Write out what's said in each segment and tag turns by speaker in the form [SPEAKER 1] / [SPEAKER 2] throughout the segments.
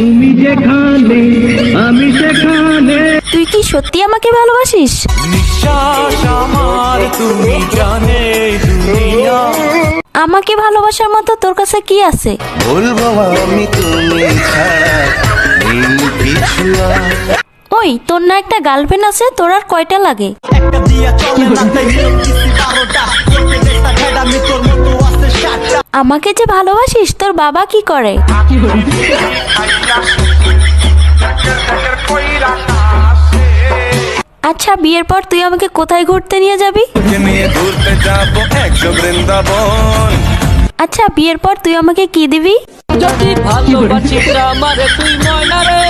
[SPEAKER 1] তুমি যেখানে আমি সেখানে।
[SPEAKER 2] তুই কি সত্যি আমাকে ভালোবাসিস?
[SPEAKER 3] নিঃশ্বাস আমার তুমি জানে দুনিয়া।
[SPEAKER 2] আমাকে ভালোবাসার মতো তোর কাছে কি আছে?
[SPEAKER 3] বলবো আমি তুমি ছাড়া নেই কিছু আর।
[SPEAKER 2] ওই তোর না একটা গার্লফ্রেন্ড আছে, তোর আর কয়টা লাগে?
[SPEAKER 3] একটা দিয়া চলে না তাই দিছি 12টা করতে যেটা খেডা আমি তোর মতো আছে 7টা।
[SPEAKER 2] আমাকে যে ভালোবাসিস, তোর বাবা কি করে? আচ্ছা, বিয়ের পর তুই আমাকে কোথায় ঘুরতে নিয়ে যাবি?
[SPEAKER 3] নিয়ে ঘুরতে যাবো একশো বৃন্দাবন।
[SPEAKER 2] আচ্ছা, বিয়ের পর তুই আমাকে কি দিবি?
[SPEAKER 4] যদি ভালোবাসিস আমারে তুই ময়না রে,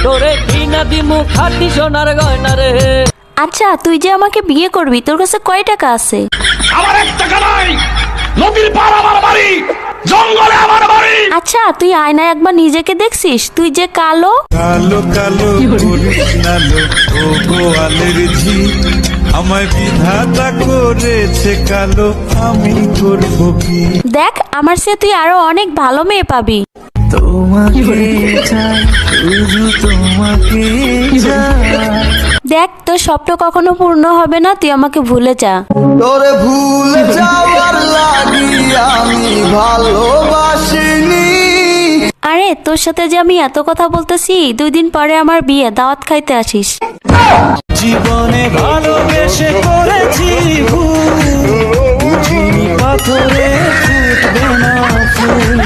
[SPEAKER 4] তোরে কিনা দিমু খাটি সোনার গয়না রে।
[SPEAKER 2] আচ্ছা, তুই যে আমাকে বিয়ে করবি, তোর কাছে কয় টাকা আছে?
[SPEAKER 5] আমার 1 টাকা নাই, নদীর পার আমার বাড়ি, জঙ্গলে আমার বাড়ি।
[SPEAKER 2] আচ্ছা, তুই আয়নায় একবার নিজেকে দেখছিস? তুই যে কালো।
[SPEAKER 3] কালো কালো করিস না লো ও গোয়ালের ঝি, আমায় বিধাতা করেছে কালো, আমি করব কি?
[SPEAKER 2] দেখ, আমার চেয়ে তুই আরো অনেক ভালো মেয়ে পাবি।
[SPEAKER 3] তোমাকে চাই, শুধু তোমাকে চাই।
[SPEAKER 2] দেখ, তোর স্বপ্ন কখনো পূর্ণ হবে না, তুই আমাকে ভুলে যা।
[SPEAKER 3] তোরে ভুলে যাওয়ার লাগি আমি ভালোবাসিনি।
[SPEAKER 2] আরে, তোর সাথে যে আমি এত কথা বলতেছি, 2 দিন পরে আমার বিয়ে, দাওয়াত খাইতে আসিস।
[SPEAKER 3] জীবনে ভালোবেসে করেছি ভুল, বুঝিনি পাথরে ফুটবে না ফুল।